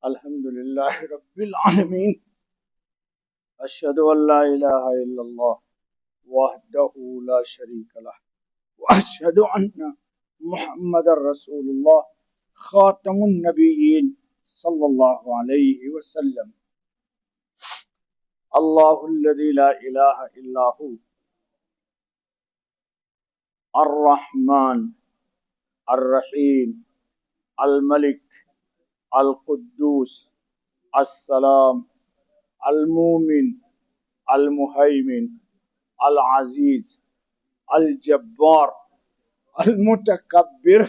الحمد للہ رب العالمین، اشہد ان لا الہ الا اللہ وحدہ لا شریک لہ واشہد ان محمد رسول اللہ خاتم النبیین صلی اللہ علیہ وسلم۔ اللہ الذی لا الہ الا ہو الرحمن الرحیم الملک القدوس السلام المومن المہیمن العزیز الجبار المتکبر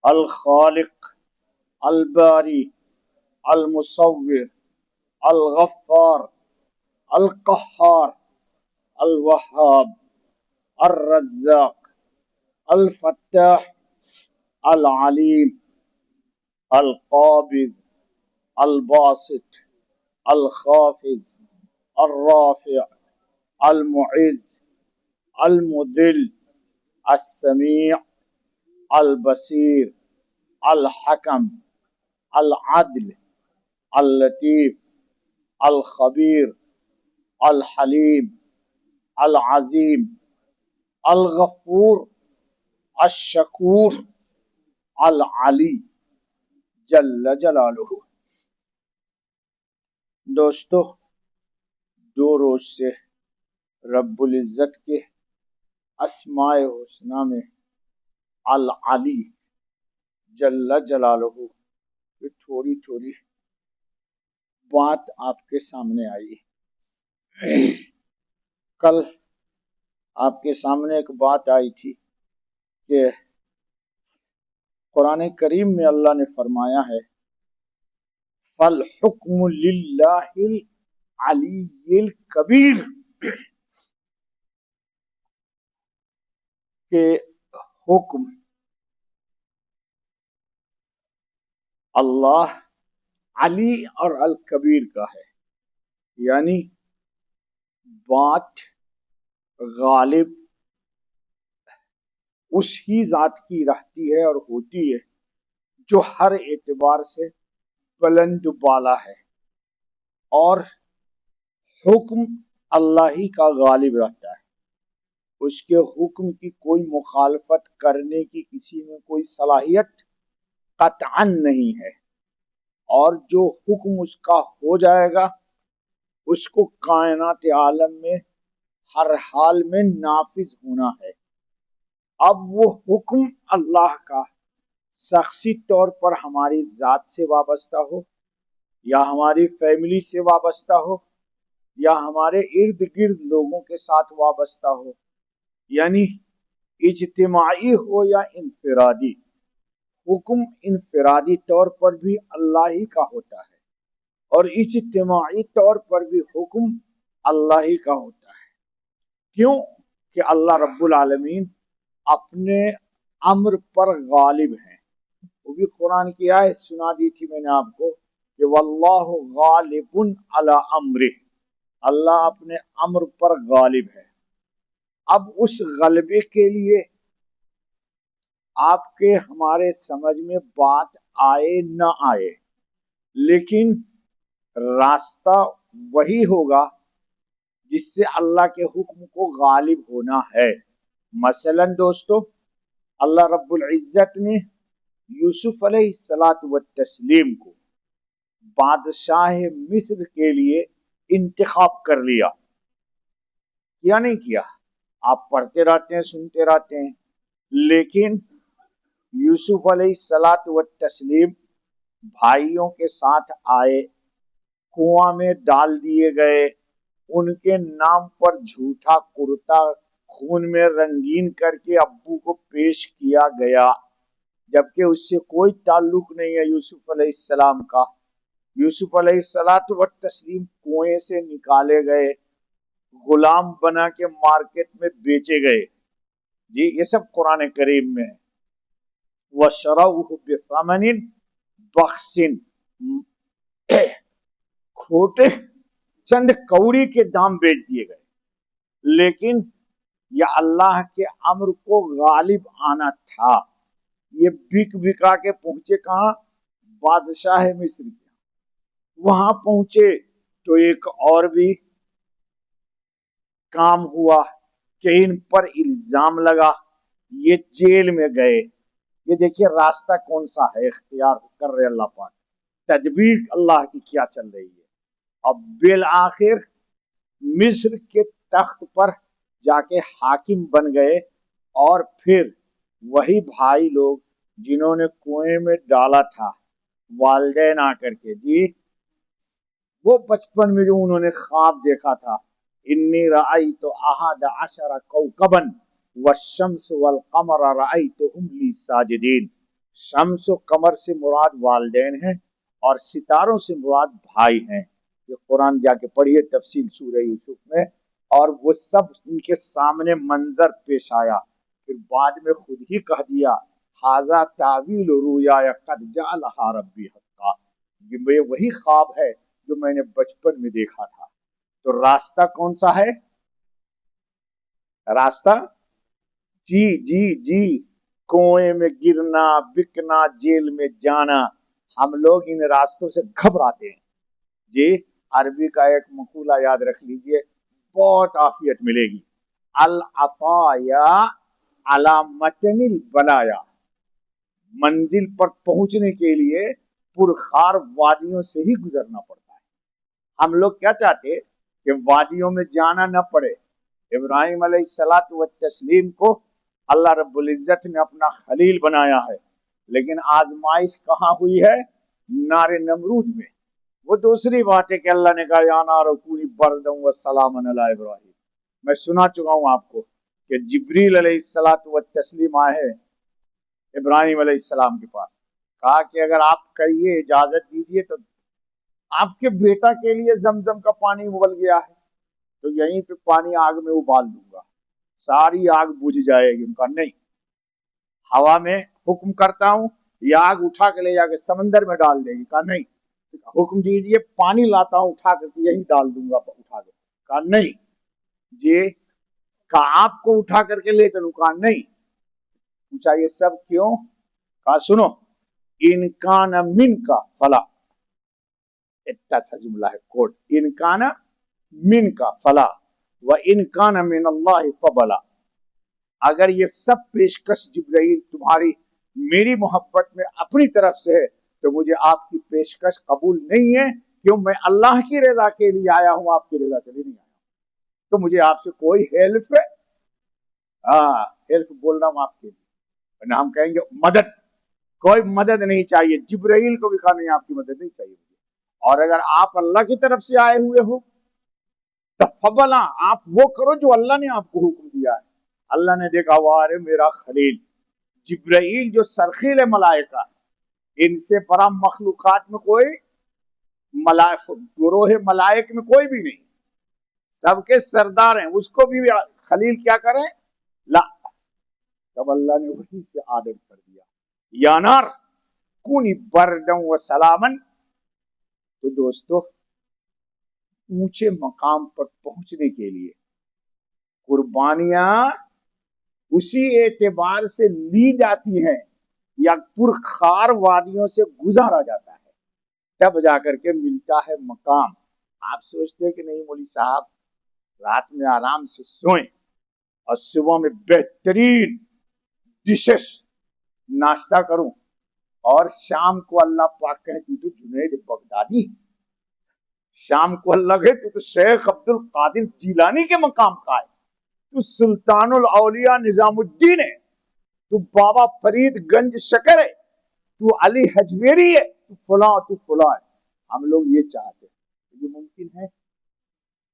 الخالق الباری المصور الغفار القہار الوہاب الرزاق الفتاح العلیم القابض الباسط الخافض الرافع المعز المذل السمیع البصیر الحکم العدل اللطیف الخبیر الحلیم العظیم الغفور الشکور العلی جل جلالہ۔ دوستو، 2 روز سے رب العزت کے اسماء حسنہ میں العلی جل جلالہ کی تھوڑی تھوڑی بات آپ کے سامنے آئی۔ کل آپ کے سامنے ایک بات آئی تھی کہ قرآن کریم میں اللہ نے فرمایا ہے فَالْحُكْمُ لِلَّهِ الْعَلِيِّ الْكَبِيرِ، کہ حکم اللہ علی اور الکبیر کا ہے، یعنی بات غالب اس ہی ذات کی رہتی ہے اور ہوتی ہے جو ہر اعتبار سے بلند بالا ہے، اور حکم اللہ ہی کا غالب رہتا ہے۔ اس کے حکم کی کوئی مخالفت کرنے کی کسی میں کوئی صلاحیت قطعا نہیں ہے، اور جو حکم اس کا ہو جائے گا اس کو کائنات عالم میں ہر حال میں نافذ ہونا ہے۔ اب وہ حکم اللہ کا شخصی طور پر ہماری ذات سے وابستہ ہو، یا ہماری فیملی سے وابستہ ہو، یا ہمارے ارد گرد لوگوں کے ساتھ وابستہ ہو، یعنی اجتماعی ہو یا انفرادی، حکم انفرادی طور پر بھی اللہ ہی کا ہوتا ہے اور اجتماعی طور پر بھی حکم اللہ ہی کا ہوتا ہے۔ کیوں کہ اللہ رب العالمین اپنے امر پر غالب ہیں۔ وہ بھی قرآن کی آیت سنا دی تھی میں نے آپ کو کہ واللہ غالب علی امرہ، اللہ اپنے امر پر غالب ہے۔ اب اس غلبے کے لیے آپ کے ہمارے سمجھ میں بات آئے نہ آئے، لیکن راستہ وہی ہوگا جس سے اللہ کے حکم کو غالب ہونا ہے۔ مثلا دوستو، اللہ رب العزت نے یوسف علیہ السلام کو بادشاہ مصر کے لیے انتخاب کر لیا، کیا نہیں کیا؟ آپ پڑھتے رہتے ہیں، سنتے رہتے ہیں، لیکن یوسف علیہ السلام بھائیوں کے ساتھ آئے، کنواں میں ڈال دیے گئے، ان کے نام پر جھوٹا کرتا خون میں رنگین کر کے ابو کو پیش کیا گیا، جبکہ اس سے کوئی تعلق نہیں ہے یوسف علیہ السلام کا۔ یوسف علیہ السلام کنویں سے نکالے گئے، غلام بنا کے مارکیٹ میں بیچے گئے۔ جی یہ سب قرآن کریم میں ہے۔ وَشَرَوْهُ بِثَمَنٍ بَخْسٍ، کھوٹے چند کوڑی کے دام بیچ دیے گئے، لیکن یہ اللہ کے امر کو غالب آنا تھا۔ یہ بک بکا کے پہنچے کہاں؟ बादशाह मिस्र के। वहां पहुंचे तो एक और भी काम हुआ कि इन पर इल्जाम लगा, ये जेल में गए। ये देखिए रास्ता कौन सा है इख्तियार कर रहे अल्लाह पाक, तदबीर अल्लाह की क्या चल रही है। अब बिल आखिर मिस्र के तख्त पर जाके हाकिम बन गए। और फिर वही भाई लोग जिन्होंने कुएं में डाला था वालदैन आकर के, जी वो बचपन में जो उन्होंने ख्वाब देखा था, इन्नी रअयतु अहद अशर कौकबन वश्शम्स वल कमर रअयतुहुम ली साजिदीन। शम्स और कमर से मुराद वालदैन है और सितारों से मुराद भाई हैं। ये कुरान जाके पढ़िए तफसील सूरह यूसुफ में। और वो सब उनके सामने मंजर पेश आया। फिर बाद में खुद ही कह दिया, हाजा तावील रुया कद जअलहा रब्बी हक्का, ये वही ख्वाब है जो मैंने बचपन में देखा था। तो रास्ता कौन सा है? रास्ता जी जी जी, कुएं में गिरना, बिकना, जेल में जाना। हम लोग इन रास्तों से घबराते हैं जी। अरबी का एक मकूला याद रख लीजिए, बहुत आफियत मिलेगी। अल अताया अला मतनिल बलाया, मंजिल पर पहुंचने के लिए पुरखार वादियों से ही गुजरना पड़ता है। हम लोग क्या चाहते कि वादियों में जाना न पड़े। इब्राहिम अलैहिस्सलातु वत्तस्लीम को अल्लाह रब्बुल इज्जत ने अपना खलील बनाया है, लेकिन आजमाइश कहाँ हुई है? नारे नमरूद में। वो दूसरी बात है कि अल्लाह ने कहा या नार कूनी बरदम व सलामन अला इब्राहिम। मैं सुना चुका हूं आपको कि जिब्रील अलैहिस्सलातु वत्तस्लीम आए हैं इब्राहिम अलैहिस्सलाम के पास, कहा कि अगर आप कहिए, इजाजत दीजिए तो आपके बेटा के लिए जमजम का पानी उबल गया है तो यहीं पे पानी आग में उबाल दूंगा, सारी आग बुझ जाएगी। उनका नहीं, हवा में हुक्म करता हूं, ये आग उठा के ले जाके समंदर में डाल देगी। कहा नहीं। हुक्म दीजिए, पानी लाता हूं उठा करके यही डाल दूंगा उठा के। कहा नहीं। ये कहा आपको उठा करके ले चलूं? कहा नहीं। पूछा ये सब क्यों? कहा सुनो, इनकान मिन का फला, इतना सा जुमला है कोड, इनकान मिन का फला व इनकान मिन अल्लाह फबला। अगर ये सब पेशकश जिब्राइल तुम्हारी मेरी मोहब्बत में अपनी तरफ से है तो मुझे आपकी पेशकश कबूल नहीं है। क्यों? मैं अल्लाह की रजा के लिए आया हूं, आपकी रजा के लिए नहीं आया। तो मुझे आपसे कोई हेल्प है, हेल्प बोल रहा हूं आपके लिए, हम कहेंगे मदद, कोई मदद नहीं चाहिए। जिब्राइल को भी कहा नहीं, आपकी मदद नहीं चाहिए मुझे। और अगर आप अल्लाह की तरफ से आए हुए हो तो फबला, आप वो करो जो अल्लाह ने आपको हुक्म दिया है। अल्लाह ने देखा वारे मेरा खलील जिब्राइल जो सरखील मलाइका, इनसे बड़ा मखलूकात में कोई गुरोह मलाइक में कोई भी नहीं, सबके सरदार हैं, उसको भी खलील क्या करें? ला। तब अल्लाह ने वही से आदर कर दिया, यानार कुनी बरदम व सलामन। तो दोस्तों, ऊंचे मकाम पर पहुंचने के लिए कुर्बानियां उसी एतबार से ली जाती हैं या पुरखार वादियों से गुजारा जाता है, तब जाकर के मिलता है मकाम। आप सोचते हैं कि नहीं मौली साहब, रात में आराम से सोएं और सुबह में बेहतरीन डिशेस नाश्ता करूं और शाम को अल्लाह पाक कहे तू तो जुनैद बगदादी, शाम को अल्लाह कहे तू तो शेख अब्दुल कादिर जिलानी के मकाम का है, तू सुल्तानुल औलिया निजामुद्दीन है, तू बाबा फरीदगंज शकर है, तू अली हजवेरी है, तू फला है। हम लोग ये चाहते हैं। ये मुमकिन है?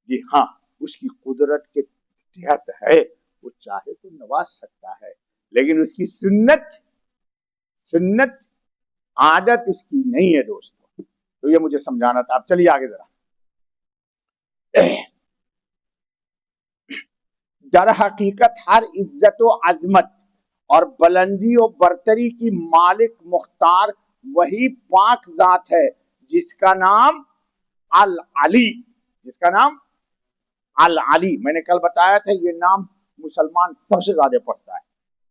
जी हाँ, उसकी कुदरत के तहत है, वो चाहे तो नवाज सकता है, लेकिन उसकी सुन्नत आदत उसकी नहीं है दोस्तों। तो ये मुझे समझाना था। अब चलिए आगे जरा। दर हकीकत हर इज्जत व अजमत और बुलंदी और बरतरी की मालिक मुख्तार वही पाक जात है जिसका नाम अल अली, जिसका नाम अल अली। मैंने कल बताया था ये नाम मुसलमान सबसे ज्यादा पढ़ता है।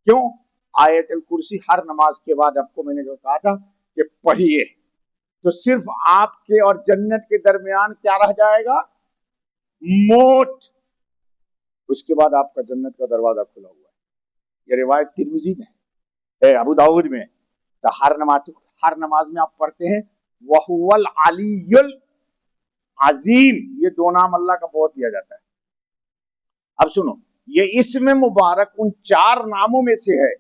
क्यों? आयतुल कुर्सी हर नमाज के बाद आपको मैंने जो कहा था कि पढ़िए, تو صرف آپ کے اور جنت کے درمیان کیا رہ جائے گا؟ موت. اس کے بعد آپ کا جنت کا دروازہ کھلا ہوا ہے. یہ روایت ترمذی میں ہے، ابو داؤد میں. تو ہر نماز میں آپ پڑھتے ہیں وَهُوَ الْعَلِيُّ الْعَظِيمُ. یہ دو نام اللہ کا بہت دیا جاتا ہے. اب سنو، یہ اسم مبارک ان 4 ناموں میں سے ہے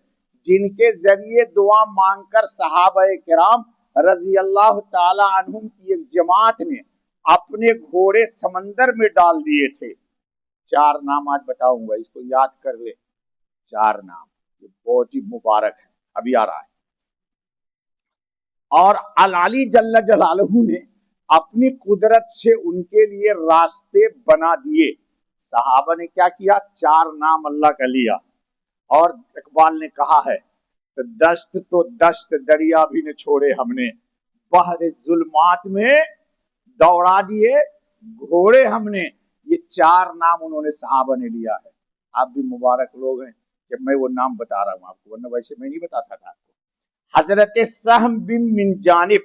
جن کے ذریعے دعا مانگ کر صحابہ کرام رضی اللہ تعالی عنہم کی ایک جماعت نے اپنے گھوڑے سمندر میں ڈال دیے تھے. 4 نام آج بتاؤں گا، اس کو یاد کر لے. 4 نام یہ بہت ہی مبارک ہے، ابھی آ رہا ہے. اور العلی جل جلالہ نے اپنی قدرت سے ان کے لیے راستے بنا دیے. صحابہ نے کیا کیا؟ 4 نام اللہ کا لیا. اور اقبال نے کہا ہے دشت تو دشت دریا بھی نہ چھوڑے ہم نے، بحر ظلمات میں دوڑا دیے گھوڑے ہم نے. یہ 4 نام انہوں نے صحابہ نے لیا ہے. آپ بھی مبارک لوگ ہیں کہ میں وہ نام بتا رہا ہوں آپ کو، ورنہ ویسے میں نہیں بتاتا تھا آپ کو. حضرت سہم بن من جانب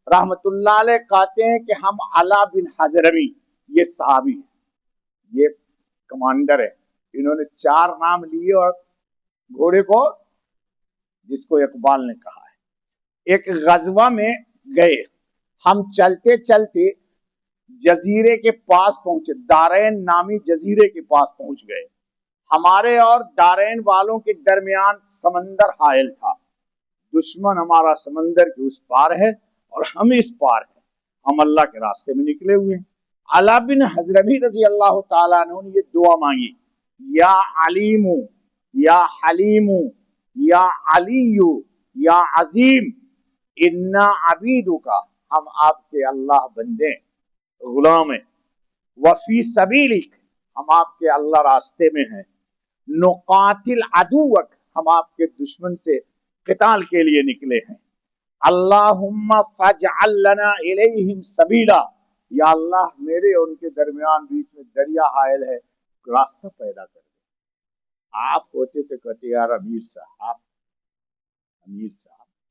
رحمت اللہ علیہ کہتے ہیں کہ ہم علا بن حضرمی، یہ صحابی ہیں، یہ کمانڈر ہے، انہوں نے 4 نام لیے اور گھوڑے کو، جس کو اقبال نے کہا ہے. ایک غزوہ میں گئے، ہم چلتے چلتے جزیرے کے پاس پہنچے، دارین نامی جزیرے کے پاس پہنچ گئے. ہمارے اور دارین والوں کے درمیان سمندر حائل تھا. دشمن ہمارا سمندر کے اس پار ہے اور ہم اس پار ہیں. ہم اللہ کے راستے میں نکلے ہوئے ہیں. علا بن حضرمی رضی اللہ تعالیٰ عنہ نے یہ دعا مانگی، یا علیم یا حلیم یا علی یا عظیم انا عبیدک، ہم آپ کے اللہ بندے غلام ہیں. وفی سبیلک، ہم آپ کے اللہ راستے میں ہیں. نقاتل عدوک، ہم آپ کے دشمن سے قتال کے لیے نکلے ہیں. اللہم فاجعل لنا الیہم سبیلا، یا اللہ میرے اور ان کے درمیان بیچ میں دریا حائل ہے، راستہ پیدا کر دے. آپ ہوتے تو کہتے یار امیر صاحب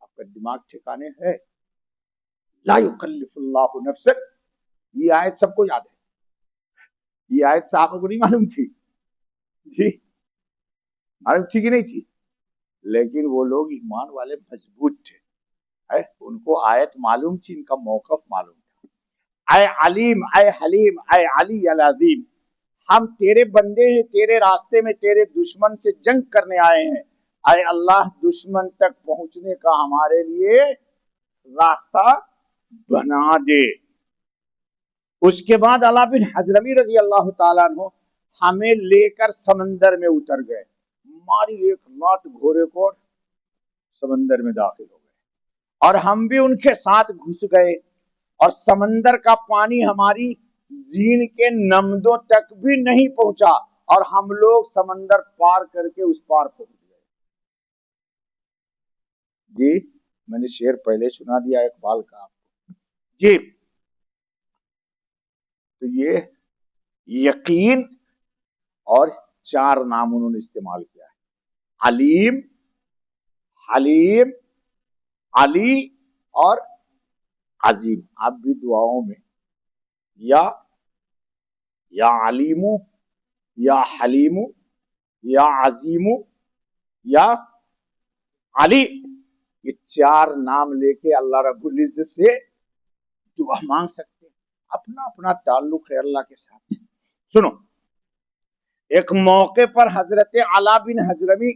آپ کا دماغ ٹھکانے ہے. لا یکلف اللہ نفسا، یہ آیت سب کو یاد ہے. یہ آیت صاحب کو نہیں معلوم تھی؟ جی معلوم تھی کہ نہیں تھی؟ لیکن وہ لوگ ایمان والے مضبوط تھے، ان کو آیت معلوم تھی، ان کا موقف معلوم تھا. اے علیم، اے حلیم، اے علی العظیم، ہم تیرے بندے ہیں، تیرے راستے میں تیرے دشمن سے جنگ کرنے آئے ہیں. اے اللہ دشمن تک پہنچنے کا ہمارے لیے راستہ بنا دے. اس کے بعد علا بن حضرمی رضی اللہ تعالیٰ عنہ ہمیں لے کر سمندر میں اتر گئے. ہماری ایک لات گھوڑے کو سمندر میں داخل ہو گئے اور ہم بھی ان کے ساتھ گھس گئے، اور سمندر کا پانی ہماری زین کے نمدوں تک بھی نہیں پہنچا، اور ہم لوگ سمندر پار کر کے اس پار پہنچ گئے. جی میں نے شعر پہلے سنا دیا اقبال کا آپ کو. جی تو یہ یقین اور 4 نام انہوں نے استعمال کیا ہے، علیم، حلیم، علی اور عظیم. آپ بھی دعاؤں میں یا علیم یا حلیم یا عظیم یا علی، یہ 4 نام لے کے اللہ رب العزت سے دعا مانگ سکتے ہیں. اپنا اپنا تعلق ہے اللہ کے ساتھ. سنو، ایک موقع پر حضرت علا بن حضرمی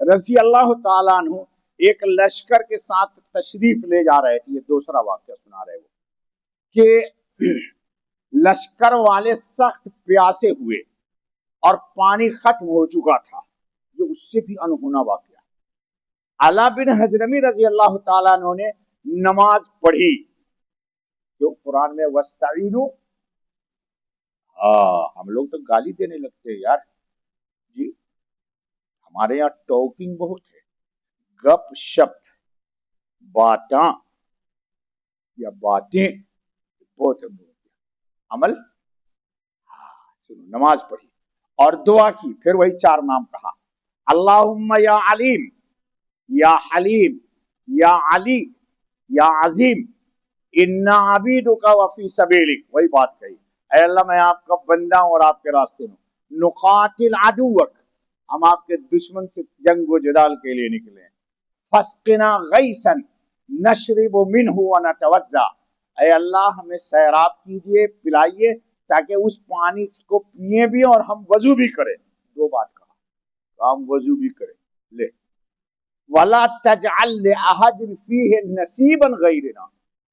رضی اللہ تعالیٰ عنہ ایک لشکر کے ساتھ تشریف لے جا رہے تھے. یہ دوسرا واقعہ سنا رہے وہ کہ لشکر والے سخت پیاسے ہوئے اور پانی ختم ہو چکا تھا. یہ اس سے بھی انہونا واقعہ. علا بن حضرمی رضی اللہ تعالیٰ عنہ نے نماز پڑھی، جو قرآن میں وَاسْتَعِینُوا، ہم لوگ تو گالی دینے لگتے ہیں یار. جی ہمارے یہاں ٹاکنگ بہت ہے، گپ شپ، باتاں یا باتیں بہت ہے. عمل سنو. نماز پڑھی اور دعا کی، پھر وہی 4 نام کہا، اللہم یا علیم یا حلیم یا علی یا عظیم इन्ना अबीदुका वफी सबीलिक, वही बात कही, ऐ अल्लाह मैं आपका बंदा हूं और आपके रास्ते में। नुकातिल अदुवक, हम आपके दुश्मन से जंग व जदाल के लिए निकले। फस्किना गैसन नशरिबु मिनहु व नतवज़्ज़ा, ऐ अल्लाह हमें सैराब कीजिए, पिलाइए, ताकि उस पानी को पिए भी और हम वजू भी करें। दो बात कहा, हम वजू भी करें। ले वला तजअल लिअहदिन फीहि नसीबन गैरना,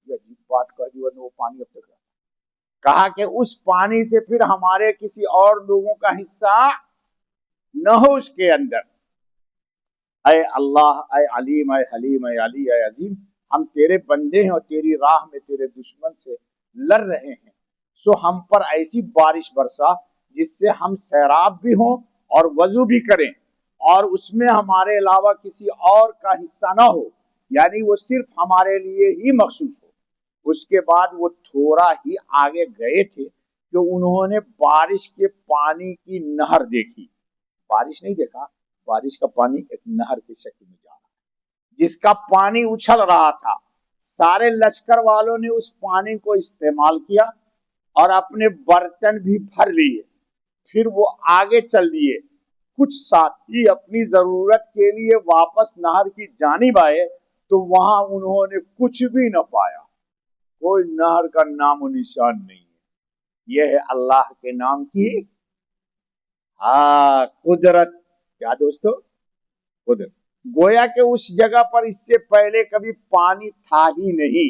ये अजीब बात कह दी, वो पानी अब तक कहा कि उस पानी से फिर हमारे किसी और लोगों का हिस्सा न हो उसके अंदर। ऐ अल्लाह, ऐ अलीम, ऐ हलीम, ऐ अली, ऐ अजीम, हम तेरे बंदे हैं और तेरी राह में तेरे दुश्मन से लड़ रहे हैं, सो हम पर ऐसी बारिश बरसा जिससे हम सैराब भी हों और वजू भी करें, और उसमें हमारे अलावा किसी और का हिस्सा ना हो, यानी वो सिर्फ हमारे लिए ही मखसूस हो। उसके बाद वो थोड़ा ही आगे गए थे कि उन्होंने बारिश के पानी की नहर देखी। बारिश नहीं देखा, बारिश का पानी एक नहर की शक्ल में जा रहा है जिसका पानी उछल रहा था। सारे लश्कर वालों ने उस पानी को इस्तेमाल किया और अपने बर्तन भी भर लिए। फिर वो आगे चल दिए। कुछ साथी अपनी जरूरत के लिए वापस नहर की जानिब आए तो वहां उन्होंने कुछ भी न पाया, कोई नहर का नामो निशान नहीं है। यह है अल्लाह के नाम की कुदरत। क्या दोस्तों? कुदरत। गोया के उस जगह पर इससे पहले कभी पानी था ही नहीं।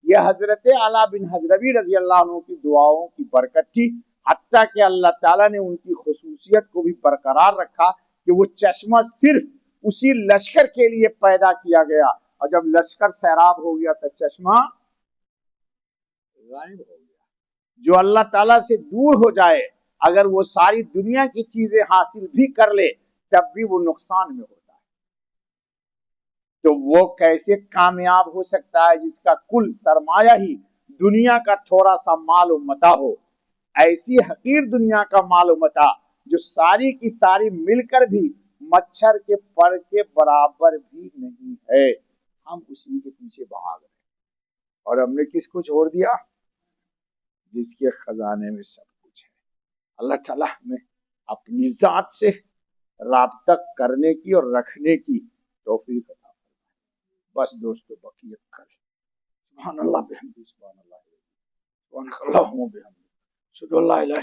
यह हजरत अला बिन हजरबी रजी अल्लाह अन्हु की दुआओं की बरकत थी, हत्ता कि अल्लाह ताला ने उनकी खुसूसियत को भी बरकरार रखा कि वो चश्मा सिर्फ उसी लश्कर के लिए पैदा किया गया, और जब लश्कर सैराब हो गया तो चश्मा गायब हो गया। जो अल्लाह ताला से दूर हो जाए, अगर वो सारी दुनिया की चीजें हासिल भी कर ले, तब भी वो नुकसान में होता है। तो वो कैसे कामयाब हो सकता है जिसका कुल सरमाया ही दुनिया का थोड़ा सा माल मता हो। ऐसी हकीर दुनिया का माल मता जो सारी की सारी मिलकर भी मच्छर के पर के बराबर भी नहीं है, हम उसी के पीछे भाग रहे और हमने किसको छोड़ दिया? जिसके खजाने में सब कुछ है। अल्लाह ताला हमें अपनी जात से राब्ता करने की और रखने की तौफीक अता फरमाए। बस दोस्तों, बकियत कर सुभान अल्लाह बिहम्दिही, सुभान अल्लाह, सुभान अल्लाह बिहम्दिही, शुक्र अल्लाह।